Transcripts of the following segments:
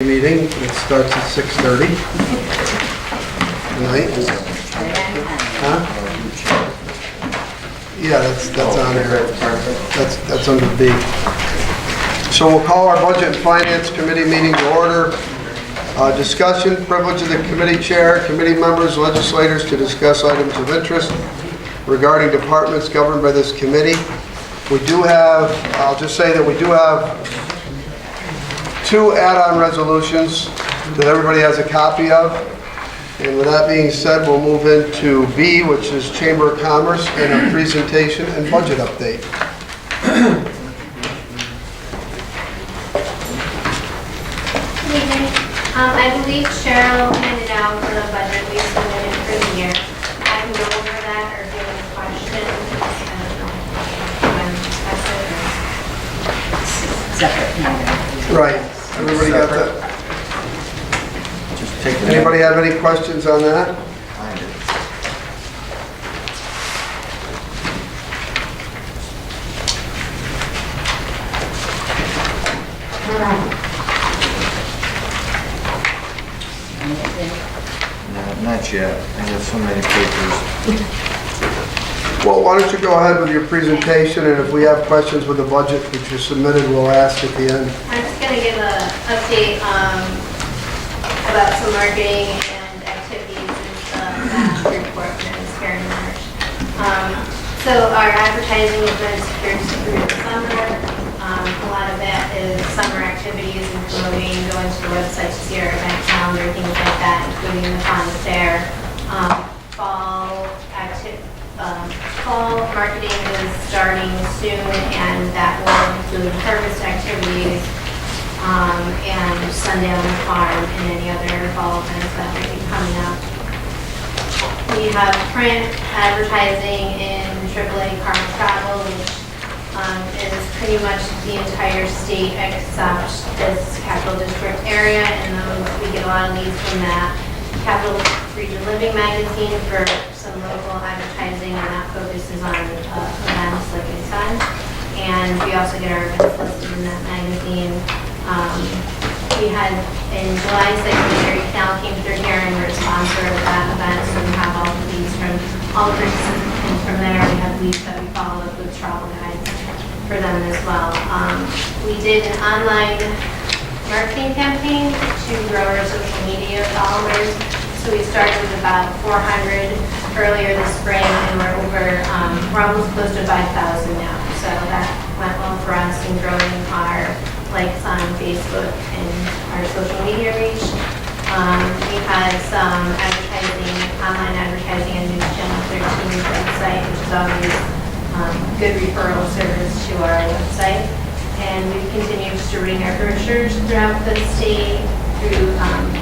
Meeting. It starts at 6:30 tonight. Huh? Yeah, that's on there. That's under B. So we'll call our Budget and Finance Committee meeting to order. Discussion, privilege of the committee chair, committee members, legislators to discuss items of interest regarding departments governed by this committee. We do have, I'll just say that we do have two add-on resolutions that everybody has a copy of. And with that being said, we'll move into B, which is Chamber of Commerce and a presentation and budget update. Good evening. I believe Cheryl handed out the budget we submitted for the year. I can go over that or give any questions. I don't know if you want to discuss it. Separate. Right. Everybody got that? Just take the Anybody have any questions on that? Find it. No, not yet. I have so many papers. Well, why don't you go ahead with your presentation, and if we have questions with the budget that you submitted, we'll ask at the end. I'm just going to give an update about some marketing and activities in the last report from this very March. So our advertising has been secured through the summer. A lot of that is summer activities and promoting, going to the website to see our event calendar, things like that, including the fun fair. Fall marketing is starting soon, and that will include harvest activities and Sunday on the farm and any other fall events that will be coming up. We have print advertising in AAA Car Travel, which is pretty much the entire state except this Capital District area, and we get a lot of leads from that. Capital Region Living magazine for some local advertising, and that focuses on events, like I said. And we also get our events listed in that magazine. We had in July, Secretary Cal came through here and we're a sponsor of that event, so we have all the leads from all the participants, and from there we have leads that we follow up with travel guides for them as well. We did an online marketing campaign to grow our social media followers. So we started with about 400 earlier this spring, and we're almost close to 5,000 now. So that went well for us in growing our likes on Facebook and our social media reach. We had some advertising, online advertising on News Channel 13's website, which is always good referral service to our website. And we've continued distributing our brochures throughout the state through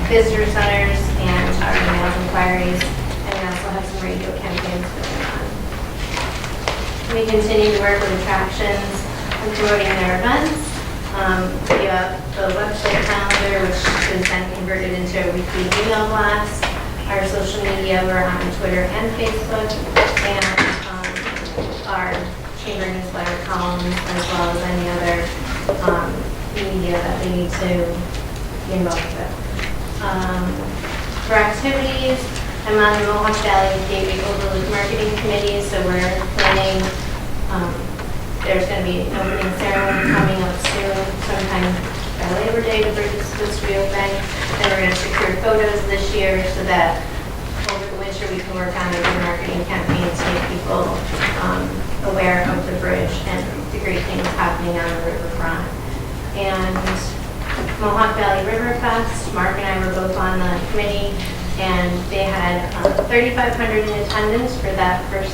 visitor centers and our email inquiries, and we also have some radio campaigns going on. We continue to work with attractions and promoting their events. We have the website calendar, which is then converted into a weekly email blast. Our social media, we're on Twitter and Facebook, and our chamber newsletter columns, as well as any other media that we need to be involved with. For activities, I'm on the Mohawk Valley Gateway Overlook Marketing Committee, so we're planning, there's going to be an opening ceremony coming up soon, sometime by Labor Day, the bridge is supposed to be open. Then we're going to secure photos this year so that over the winter we can work on a good marketing campaign to make people aware of the bridge and the great things happening on the riverfront. And Mohawk Valley River Fest, Mark and I were both on the committee, and they had 3,500 in attendance for that first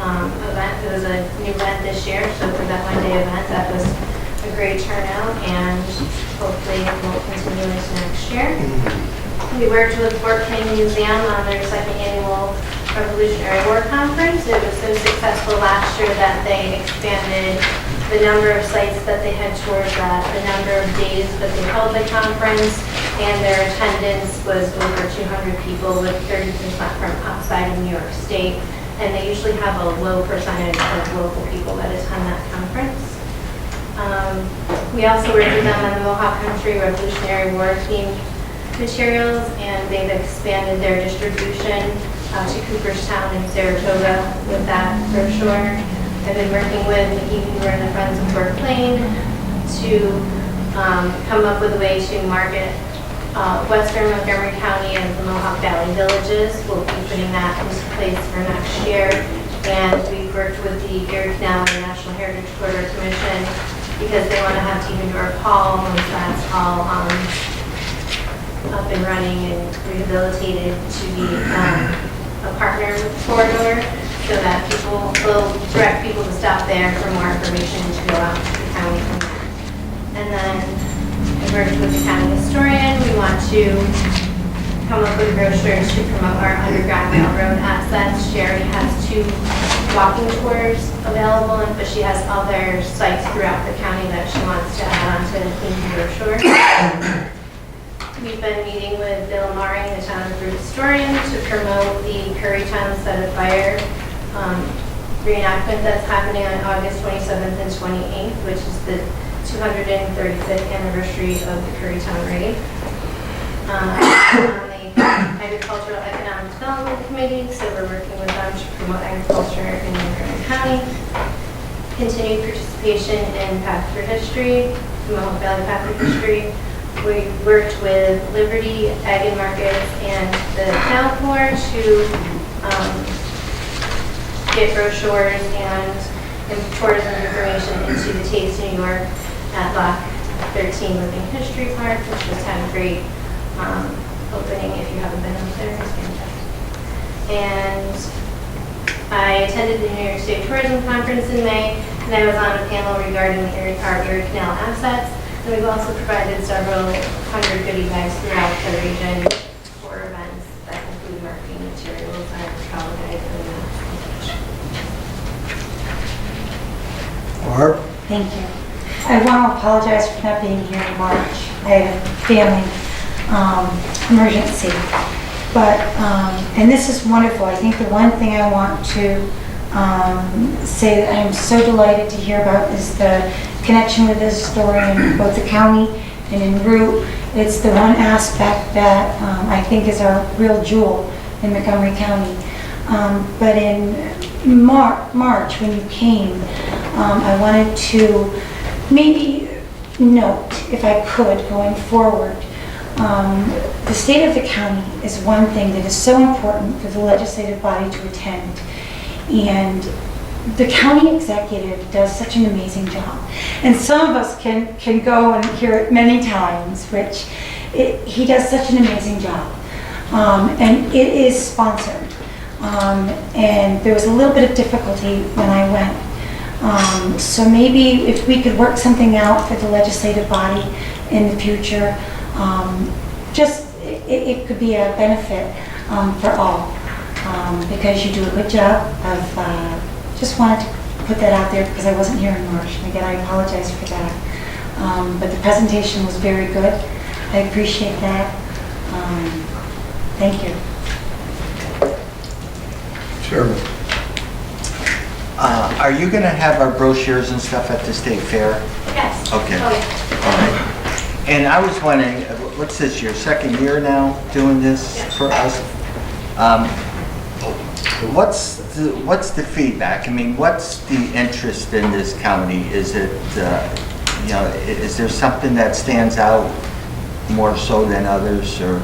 event. It was a new event this year, so for that one-day event, that was a great turnout, and hopefully it will continue into next year. We worked with Fort King Museum on their second annual Revolutionary War Conference. It was so successful last year that they expanded the number of sites that they had toured, the number of days that they held the conference, and their attendance was over 200 people, with 30% from outside of New York State. And they usually have a low percentage of local people that attend that conference. We also worked with them on the Mohawk Country Revolutionary War themed materials, and they've expanded their distribution to Cooperstown and Saratoga with that brochure. I've been working with Nikki Hoover and the Friends of Fort Plain to come up with a way to market Western Montgomery County and the Mohawk Valley villages. We'll be putting that into place for next year. And we've worked with the Erie Canal and National Heritage Corridor Commission because they want to have Demondorf Hall and Flats Hall up and running and rehabilitated to be a partner with the corridor, so that people will direct people to stop there for more information to go out to the county from there. And then I worked with the county historian. We want to come up with brochures to promote our Underground Railroad assets. She already has 2 walking tours available, but she has other sites throughout the county that she wants to add onto the theme brochure. We've been meeting with Bill Maring, the town of Brew historian, to promote the Currytown Set of Fire reenactment that's happening on August 27th and 28th, which is the 235th anniversary of the Currytown raid. On the Agricultural Economic Development Committee, so we're working with them to promote agriculture in Montgomery County. Continued participation in Path for History, the Mohawk Valley Path for History. We worked with Liberty, Ag and Markets, and the Canal Corps to get brochures and tourism information into the Taste New York at Lock 13 Living History Park, which just had a great opening. If you haven't been up there, it's fantastic. And I attended the New York State Tourism Conference in May, and I was on a panel regarding our Erie Canal assets. And we've also provided several hundred goodie bags throughout the region for events that include marketing materials and travel guides and such. Barb? Thank you. I want to apologize for not being here in March. I had a family emergency. But, and this is wonderful. I think the one thing I want to say that I'm so delighted to hear about is the connection with the historian in both the county and en route. It's the one aspect that I think is our real jewel in Montgomery County. But in March, when you came, I wanted to maybe note, if I could, going forward, the state of the county is one thing that is so important for the legislative body to attend. And the county executive does such an amazing job. And some of us can go and hear it many times, which he does such an amazing job. And it is sponsored. And there was a little bit of difficulty when I went. So maybe if we could work something out for the legislative body in the future, it could be a benefit for all. Because you do a good job of, just wanted to put that out there because I wasn't here in March. And again, I apologize for that. But the presentation was very good. I appreciate that. Thank you. Sure. Are you going to have our brochures and stuff at the state fair? Yes. Okay. Oh, yeah. All right. And I was wondering, what's this, your second year now doing this Yes. for us? What's the feedback? I mean, what's the interest in this county? Is it, is there something that stands out more so than others, or?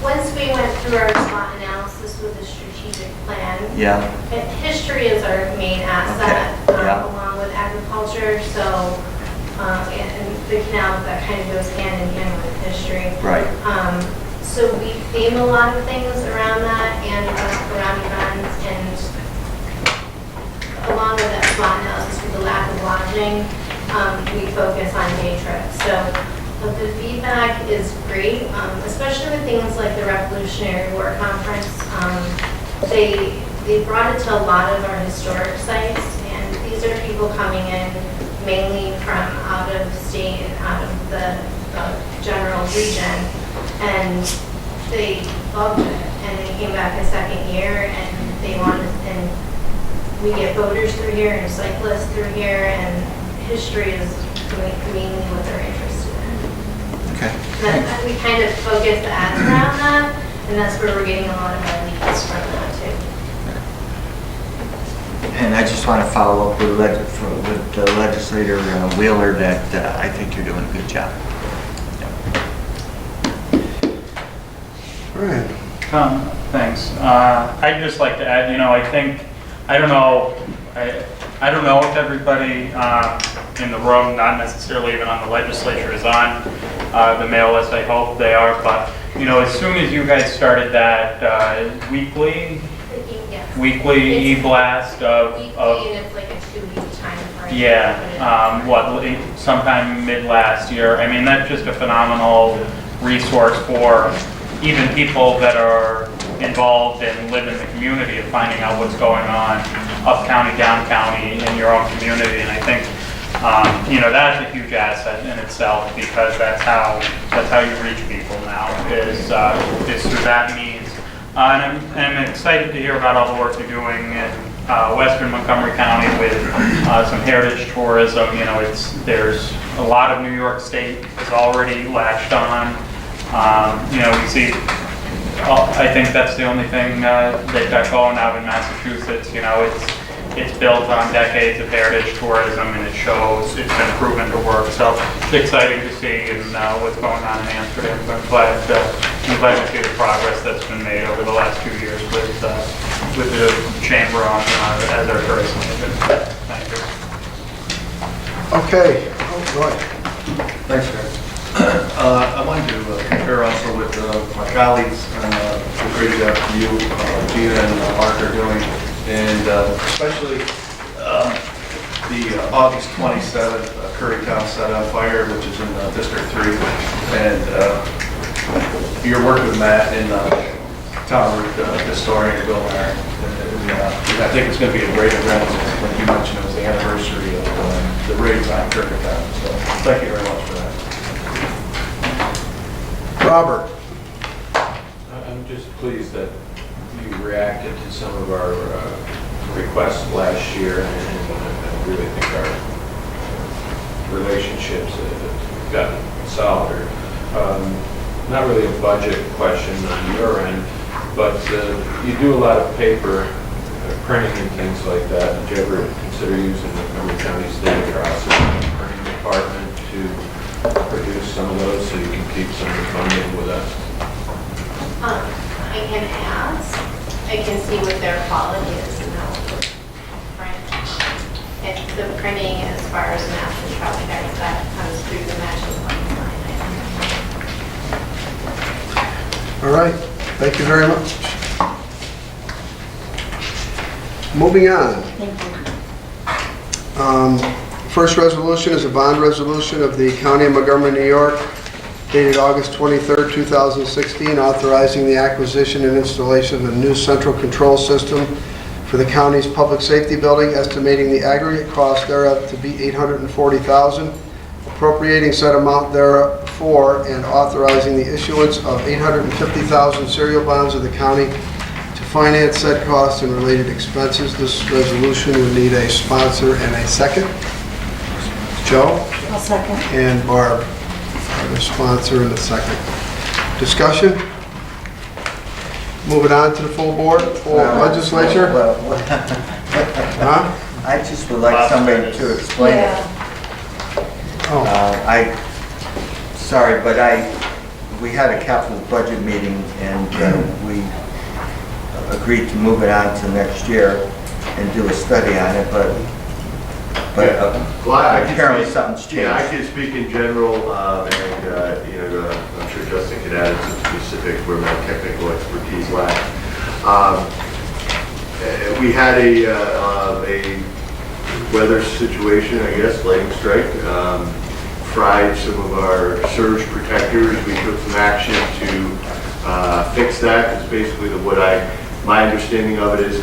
Once we went through our SWOT analysis with the strategic plan, Yeah. history is our main asset, Okay, yeah. along with agriculture. So, and the canal that kind of goes hand in hand with history. Right. So we theme a lot of things around that and around events, and along with that SWOT analysis with the lack of lodging, we focus on day trips. So the feedback is great, especially with things like the Revolutionary War Conference. They brought it to a lot of our historic sites, and these are people coming in mainly from out of state and out of the general region, and they loved it, and they came back a second year, and they wanted, and we get boaters through here and cyclists through here, and history is mainly what they're interested in. Okay. But we kind of focus the ads around that, and that's where we're getting a lot of our leads from that too. And I just want to follow up with Legislator Wheeler that I think you're doing a good job. Brian? Thanks. I'd just like to add, I don't know if everybody in the room, not necessarily even on the legislature, is on the mail list. I hope they are, but, as soon as you guys started that weekly Yes. e-blast of Weekly, and it's like a 2-week time frame. sometime mid last year. I mean, that's just a phenomenal resource for even people that are involved and live in the community of finding out what's going on up county, down county, in your own community. And I think, that's a huge asset in itself, because that's how you reach people now, is through that means. And I'm excited to hear about all the work you're doing in western Montgomery County with some heritage tourism. There's a lot of New York State is already latched on. We see, I think that's the only thing they've got going out in Massachusetts. It's built on decades of heritage tourism, and it shows it's been proven to work. So it's exciting to see what's going on in Amsterdam. I'm glad to see the progress that's been made over the last 2 years with the chamber on as our tourism agent. Thank you. Okay. Oh, go ahead. Thanks, guys. I wanted to concur also with my colleagues on the great job you, Gina and Mark are doing, and especially the August 27th Currytown set on fire, which is in District 3, and your work with Matt and Tom, historian Bill Mayer. I think it's going to be a great event. Like you mentioned, it was the anniversary of the raids on Currytown, so thank you very much for that. Robert? I'm just pleased that you reacted to some of our requests last year, and I really think our relationships have gotten solider. Not really a budget question on your end, but you do a lot of paper printing and things like that. Did you ever consider using the Montgomery County State Processing Printing Department to produce some of those so you can keep some of the funding with us? I can ask. I can see what their quality is and how it would print. And the printing, as far as maps and traffic, that comes through the matching funds line item. All right. Thank you very much. Moving on. Thank you. First resolution is a bond resolution of the County of Montgomery, New York, dated August 23rd, 2016, authorizing the acquisition and installation of a new central control system for the county's public safety building, estimating the aggregate cost thereof to be $840,000, appropriating said amount therefor, and authorizing the issuance of $850,000 serial bonds of the county to finance said costs and related expenses. This resolution would need a sponsor and a second. Joe? I'll second. And Barb, the sponsor and the second. Discussion? Moving on to the full board, full legislature? Huh? I just would like somebody to explain it. Yeah. Oh, Sorry, but we had a capital budget meeting, and we agreed to move it on to next year and do a study on it, but apparently something's changed. Yeah, I can speak in general, and I'm sure Justin could add some specifics where my technical expertise lies. We had a weather situation, I guess, lightning strike, fried some of our surge protectors. We took some action to fix that. It's basically my understanding of it is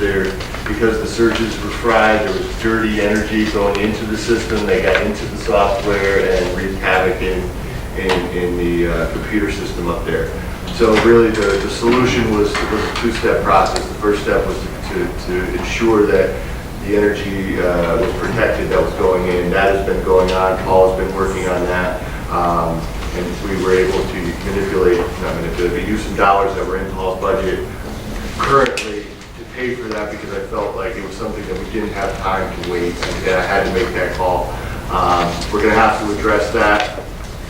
because the surges were fried, there was dirty energy going into the system. They got into the software and wreaked havoc in the computer system up there. So really the solution was a two-step process. The first step was to ensure that the energy was protected that was going in. That has been going on. Paul has been working on that. And we were able to not manipulate, but use some dollars that were in Paul's budget currently to pay for that, because I felt like it was something that we didn't have time to wait, and I had to make that call. We're going to have to address that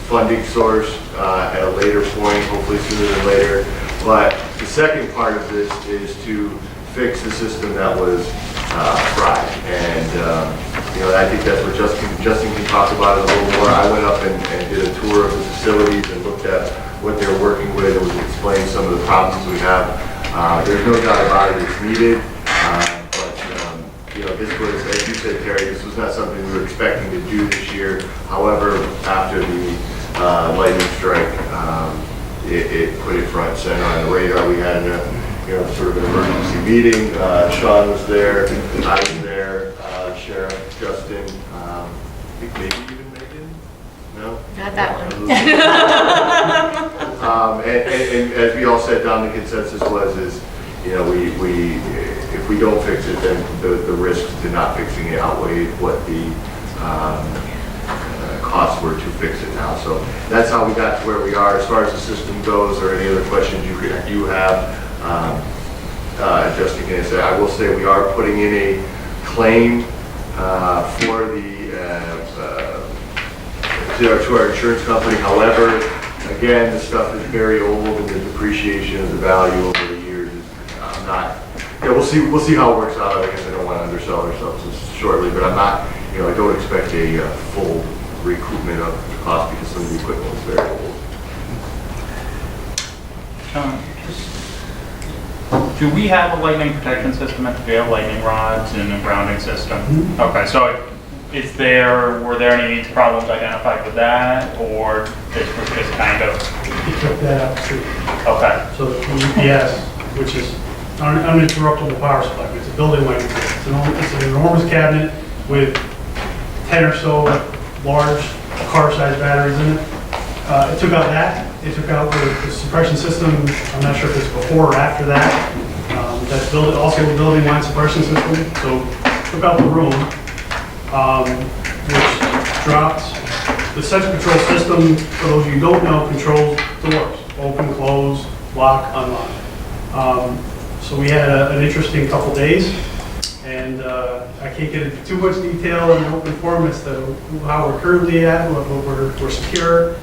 funding source at a later point, hopefully sooner than later. But the second part of this is to fix the system that was fried. And I think that's what Justin can talk about it a little more. I went up and did a tour of the facilities and looked at what they're working with, and was explaining some of the problems we have. There's no doubt about it, it's needed. But this was, as you said, Terry, this was not something we were expecting to do this year. However, after the lightning strike, it put it front and center on the radar. We had sort of an emergency meeting. Sean was there, I was there, the sheriff, Justin, I think maybe even Megan? No? Not that one. And as we all said down, the consensus was if we don't fix it, then the risks to not fixing it outweigh what the costs were to fix it now. So that's how we got to where we are. As far as the system goes, or any other questions you have, Justin can answer. I will say we are putting in a claim for the to our insurance company. However, again, this stuff is very old, and the depreciation of the value over the years is not. We'll see how it works out. I guess I don't want to undersell ourselves shortly, but I'm not. I don't expect a full recoupment of the cost, because some of the equipment is very old. Do we have a lightning protection system at the jail, lightning rods and a grounding system? Mm-hmm. Okay, so were there any problems identified with that, or this was just kind of? We took that out too. Okay. So the UPS, which is uninterruptible power supply, it's a building lighting system. It's an enormous cabinet with 10 or so large car-sized batteries in it. It took out that. It took out the suppression system. I'm not sure if it's before or after that. That's also a building line suppression system. So took out the room, which dropped the central control system. For those of you who don't know, controls doors: open, close, lock, unlock. So we had an interesting couple days, and I can't get into too much detail in the open forum as to how we're currently at, what we're secure.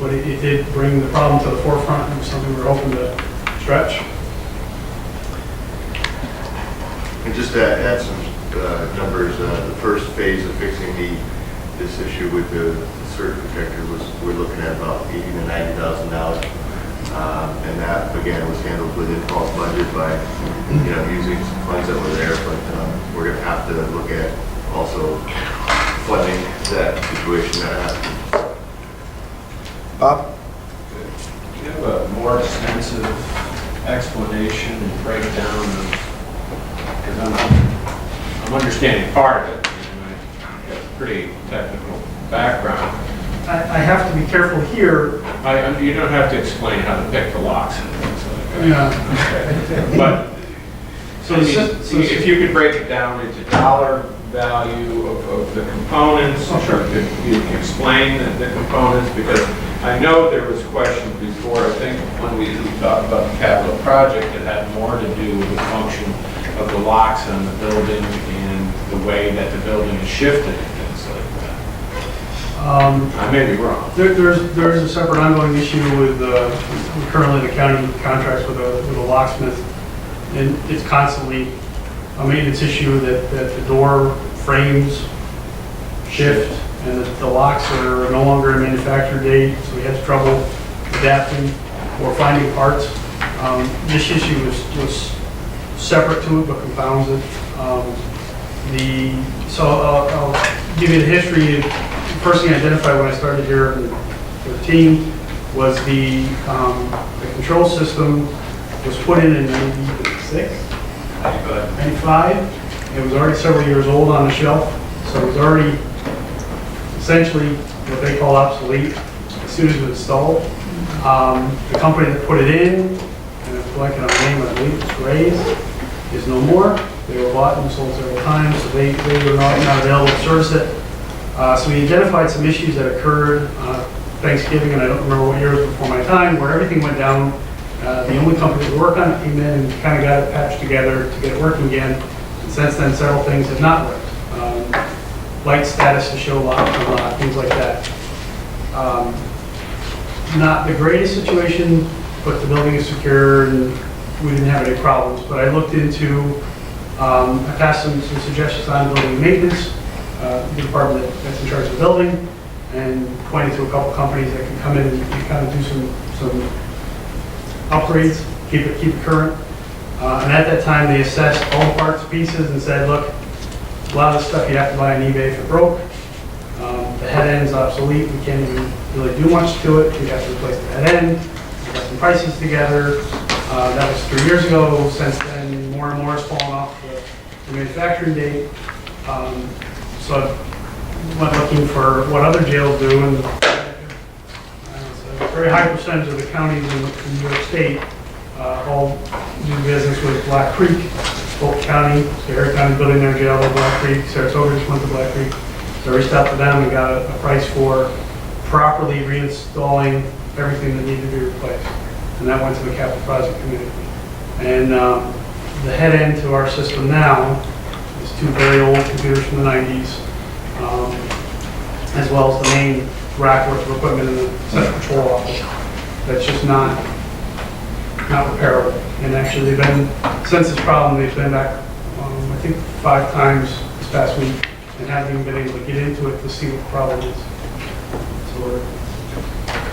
But it did bring the problem to the forefront, and it was something we were hoping to stretch. And just to add some numbers, the first phase of fixing this issue with the surge protector we're looking at about $80,000 to $90,000, and that again was handled within Paul's budget by using some funds that were there. But we're going to have to look at also funding that situation that happened. Bob? Do you have a more extensive explanation and breakdown of, because I'm understanding part of it, and I've got a pretty technical background. I have to be careful here. You don't have to explain how to pick the locks and things like that. Yeah. Okay. But So if you could break it down into dollar value of the components, sure. If you can explain the components, because I know there was questions before, I think when we talked about the capital project, it had more to do with the function of the locks on the building and the way that the building is shifted and things like that. I may be wrong. There's a separate ongoing issue with currently the county contracts with a locksmith, and it's constantly a maintenance issue that the door frames shift, and the locks are no longer a manufacturer date, so we had trouble adapting or finding parts. This issue was separate to it, but compounds it. So I'll give you the history. The first thing I identified when I started here in 2013 was the control system was put in 96, 95. It was already several years old on the shelf, so it was already essentially what they call obsolete as soon as it was installed. The company that put it in, and it's blanking on the name, I believe it's Gray's, is no more. They were bought and sold several times, so they were not available to service it. So we identified some issues that occurred Thanksgiving, and I don't remember what year it was before my time, where everything went down. The only company that worked on it came in and kind of got it patched together to get it working again. And since then, several things have not worked. Light status to show lock, unlock, things like that. Not the greatest situation, but the building is secure and we didn't have any problems. But I looked into, I passed some suggestions on building maintenance, the department that's in charge of the building, and pointed to a couple companies that can come in and kind of do some upgrades, keep it current. And at that time, they assessed all the parts, pieces, and said, look, a lot of the stuff you have to buy on eBay if it broke. The head end's obsolete. We can't even really do much to it. We have to replace the head end. We got some prices together. That was 3 years ago. Since then, more and more has fallen off the manufacturing date. So I went looking for what other jails do, and a very high percentage of the counties in New York State all do business with Black Creek. Polk County, Sierra County building their jail at Black Creek, Saratoga just went to Black Creek. So I reached out to them and got a price for properly reinstalling everything that needed to be replaced. And that went to the capital project committee. And the head end to our system now is 2 very old computers from the 90s, as well as the main rack worth of equipment in the central control office. That's just not repairable. And actually, they've been, since this problem, they've been back, I think 5 times this past week, and haven't even been able to get into it to see what the problem is. So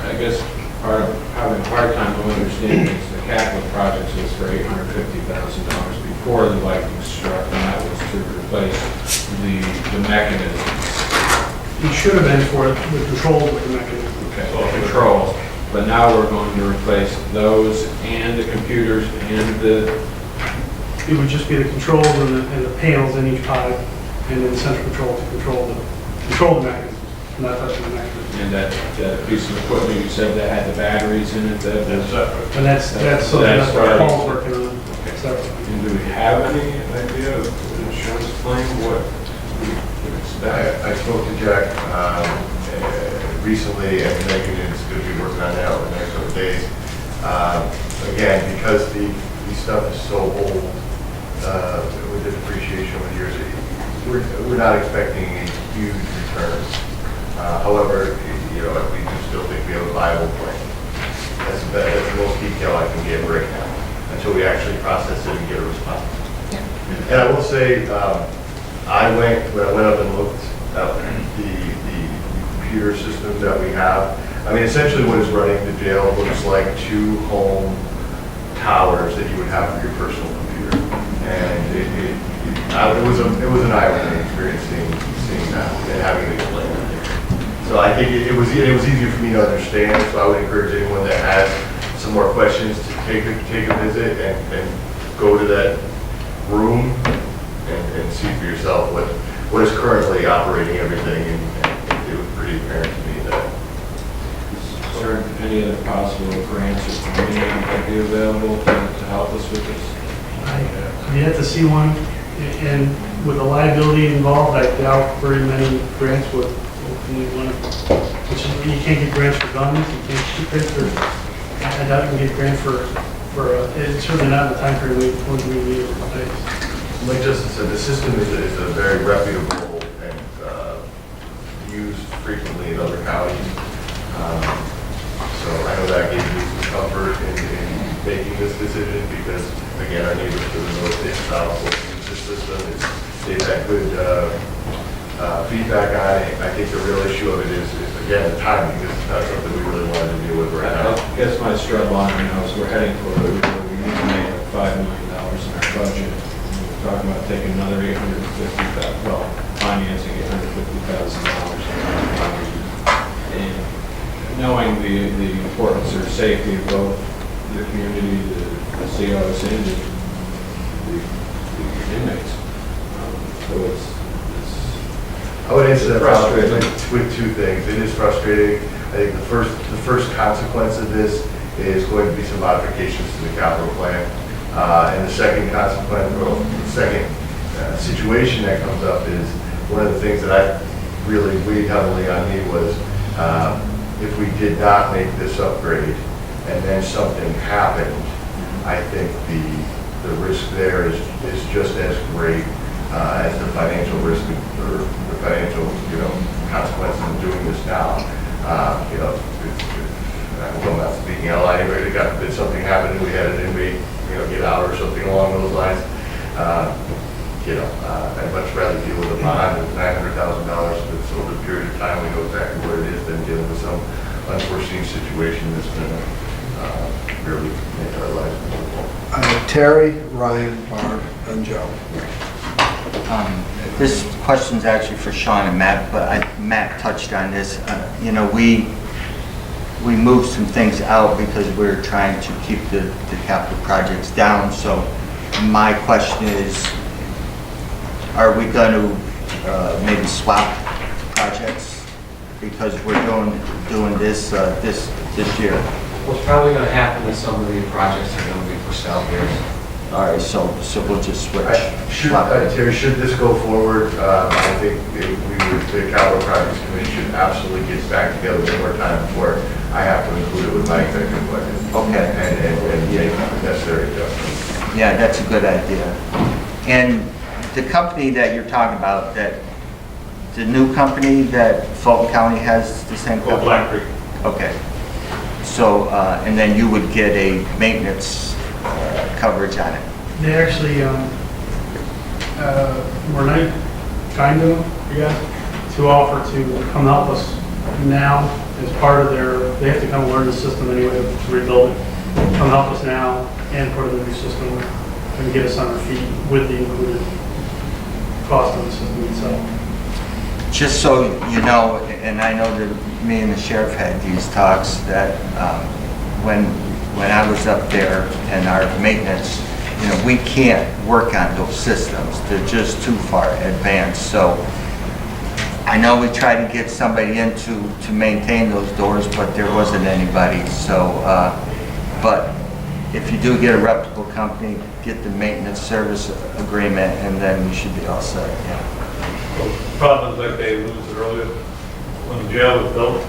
I guess having a hard time understanding is the capital projects was for $850,000 before the Viking struck, and that was to replace the mechanism. it should have been for the controls of the mechanism. Okay, well, controls, but now we're going to replace those and the computers and the, It would just be the controls and the panels in each pod, and then the central control to control the mechanism, not touching the mechanism. and that piece of equipment you said that had the batteries in it, that was separate. And that's something That's that right. Paul's working on. Okay. separately. And do we have any idea of an insurance claim, what we would expect? I spoke to Jack recently, and Megan is going to be working on that over the next couple of days. Again, because the stuff is so old, with the depreciation over the years, we're not expecting a huge return. However, we do still think we have a viable plan. That's the most detail I can give right now, until we actually process it and get a response. And I will say, when I went up and looked at the computer systems that we have, I mean, essentially what is running the jail looks like 2 home towers that you would have for your personal computer. And it was an eye-opening experience seeing that and having it explained. So I think it was easier for me to understand, so I would encourage anyone that has some more questions to take a visit and go to that room and see for yourself what is currently operating everything, and it was pretty apparent to me that. Is there any other possible grants or funding that might be available to help us with this? I've yet to see one, and with the liability involved, I doubt very many grants would openly want to. You can't get grants for guns, you can't get grants for, I doubt you can get grants for it's certainly not in the time period we need to replace. Like Justin said, the system is a very reputable and used frequently in other counties. So I know that gave me some comfort in making this decision, because again, our neighbors to the north and south will use this system. They've had good feedback on it. I think the real issue of it is again, the timing. This is not something we really wanted to deal with right now. I guess my struggle on now is we're heading for, we need to make like $5 million in our budget. We're talking about taking another $850,000, well, financing $850,000. And knowing the importance or safety of both the community, the COs, and the inmates. So it's I would answer that frustrating. with 2 things. It is frustrating. I think the first consequence of this is going to be some modifications to the capital plan. And the second consequence, well, the second situation that comes up is, one of the things that I really weighed heavily on me was, if we did not make this upgrade and then something happened, I think the risk there is just as great as the financial risk or the financial, consequences of doing this now. I'm not speaking out loud, anybody that got forbid something happened and we had an inmate, get out or something along those lines. I'd much rather deal with a bond of $900,000 that's over a period of time, we know exactly what it is, than dealing with some unforeseen situation that's going to really make our lives miserable. Terry, Ryan, Barb, and Joe. This question's actually for Sean and Matt, but Matt touched on this. We moved some things out because we're trying to keep the capital projects down. So my question is, are we going to maybe swap projects because we're doing this year? What's probably going to happen is some of the projects are going to be pushed out here. All right, so we'll just switch. Terry, should this go forward, I think the Capital Projects Committee should absolutely get back together one more time before I have to include it with my executive budget. Okay. And make necessary adjustments. Yeah, that's a good idea. And the company that you're talking about, the new company that Fulton County has the same company? Black Creek. Okay. So, and then you would get a maintenance coverage on it? They actually, were nice, kind of, to offer to come help us now as part of they have to come learn the system anyway to rebuild it. Come help us now and put in the new system and get us on our feet with the included cost of the system itself. Just so you know, and I know that me and the sheriff had these talks, that when I was up there and our maintenance, we can't work on those systems. They're just too far advanced. So I know we tried to get somebody in to maintain those doors, but there wasn't anybody. So, but if you do get a reputable company, get the maintenance service agreement, and then we should be all set. Yeah. Problems like they alluded to earlier, when the jail was built,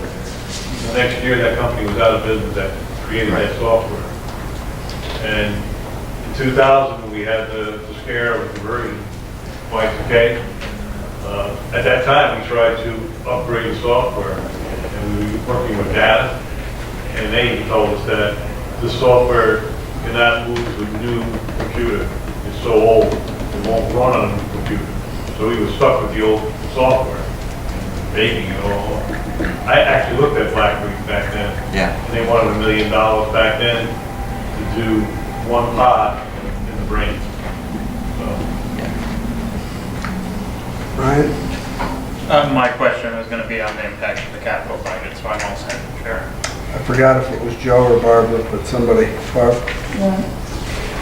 the next year that company was out of business that created that software. And in 2000, we had the scare of conversion, Y2K. At that time, we tried to upgrade the software, and we were working with data, and they told us that the software cannot move to a new computer. It's so old, it won't run on a new computer. So we were stuck with the old software, baking it all. I actually looked at Black Creek back then. Yeah. And they wanted $1 million back then to do one pod in the brain. So. Ryan? My question was going to be on the impact of the capital budget, so I'm all set. Sure. I forgot if it was Joe or Barbara, but somebody. Barb? Yeah.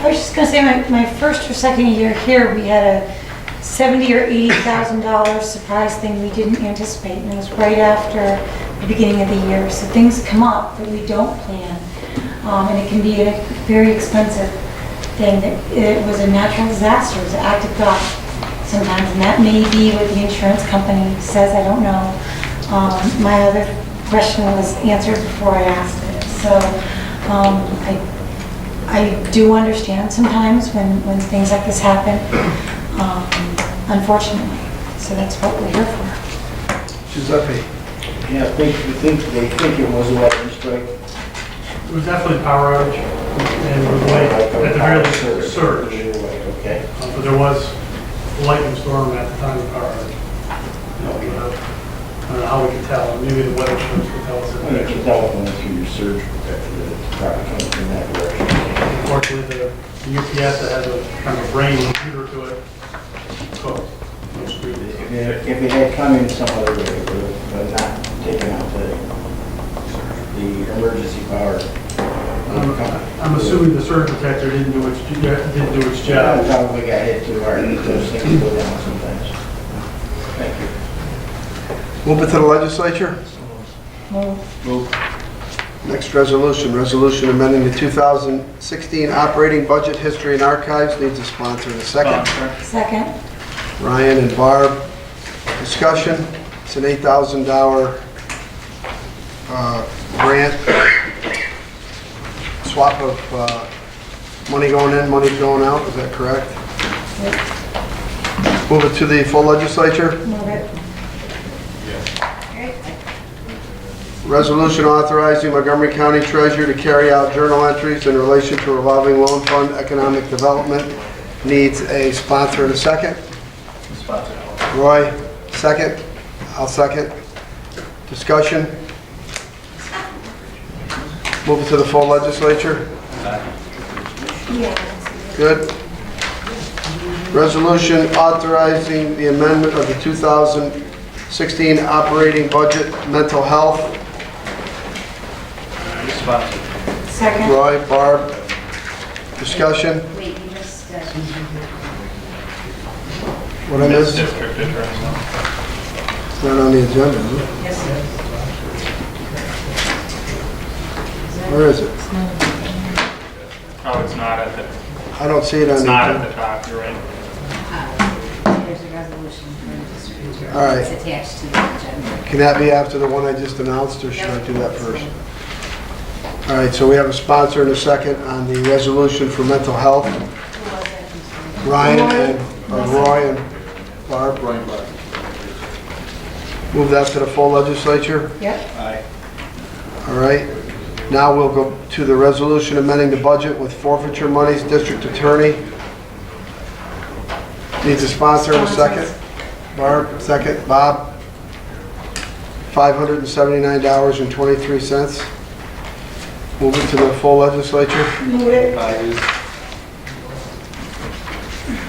I was just gonna say, my first or second year here, we had a $70,000 or $80,000 surprise thing we didn't anticipate, and it was right after the beginning of the year. So things come up that we don't plan, and it can be a very expensive thing. It was a natural disaster, it was an act of God sometimes, and that may be what the insurance company says, I don't know. My other question was answered before I asked it. So I do understand sometimes when things like this happen, unfortunately. So that's what we're here for. Giuseppe? Yeah, they think it was a lightning strike. It was definitely power outage, and it was late, at the very least, surge. Okay. But there was a lightning storm at the time of power outage. I don't know how we can tell, maybe the weather service could tell us. Well, you can tell when it's through your surge protector that it's probably coming from that direction. Unfortunately, the UPS that has a kind of a brain computer to it, cooked. If it had come in some other way, it would have not taken out the emergency power. I'm assuming the surge protector didn't do its Yeah, job. probably got hit too hard. Those things go down sometimes. Thank you. Move it to the legislature. Move. Next resolution, resolution amending the 2016 operating budget history and archives, needs a sponsor in a second. Second. Ryan and Barb. Discussion, it's an $8,000 grant. Swap of money going in, money going out, is that correct? Move it to the full legislature. Move it. Resolution authorizing Montgomery County Treasurer to carry out journal entries in relation to revolving loan fund economic development. Needs a sponsor and a second. Sponsor. Roy, second. I'll second. Discussion. Move it to the full legislature. Yeah. Good. Resolution authorizing the amendment of the 2016 operating budget, mental health. Sponsor. Second. Roy, Barb. Discussion. Wait, you just, What I missed? District attorney. It's not on the agenda, is it? yes, Where is it? Oh, it's not at the, I don't see it on it's the not at agenda. the top, you're right. there's a resolution for the district. All right. It's attached to the agenda. Can that be after the one I just announced, or should I do that first? All right, so we have a sponsor and a second on the resolution for mental health. Ryan and Roy and Barb. Move that to the full legislature. Yep. All right. Now we'll go to the resolution amending the budget with forfeiture monies, district attorney. Needs a sponsor and a second. Barb, second. Bob. $579.23. Move it to the full legislature. Move it.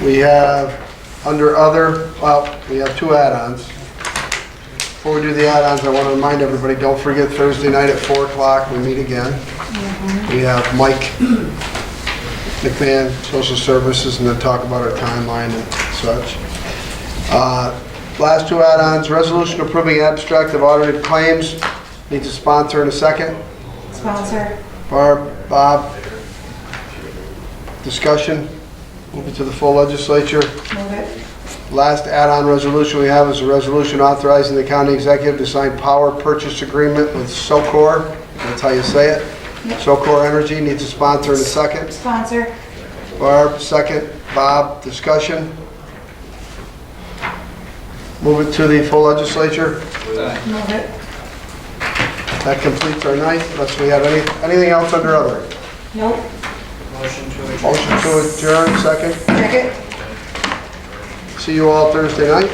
We have, under other, well, we have two add-ons. Before we do the add-ons, I want to remind everybody, don't forget Thursday night at 4 o'clock, we meet again. We have Mike McMahon, Social Services, and then talk about our timeline and such. Last two add-ons, resolution approving abstract of audited claims. Needs a sponsor and a second. Sponsor. Barb, Bob. Discussion. Move it to the full legislature. Move it. Last add-on resolution we have is a resolution authorizing the county executive to sign power purchase agreement with Socor. That's how you say it. Socor Energy needs a sponsor and a second. Sponsor. Barb, second. Bob, discussion. Move it to the full legislature. Move it. That completes our night, unless we have anything else under other. Nope. Motion to adjourn, second. Second. See you all Thursday night.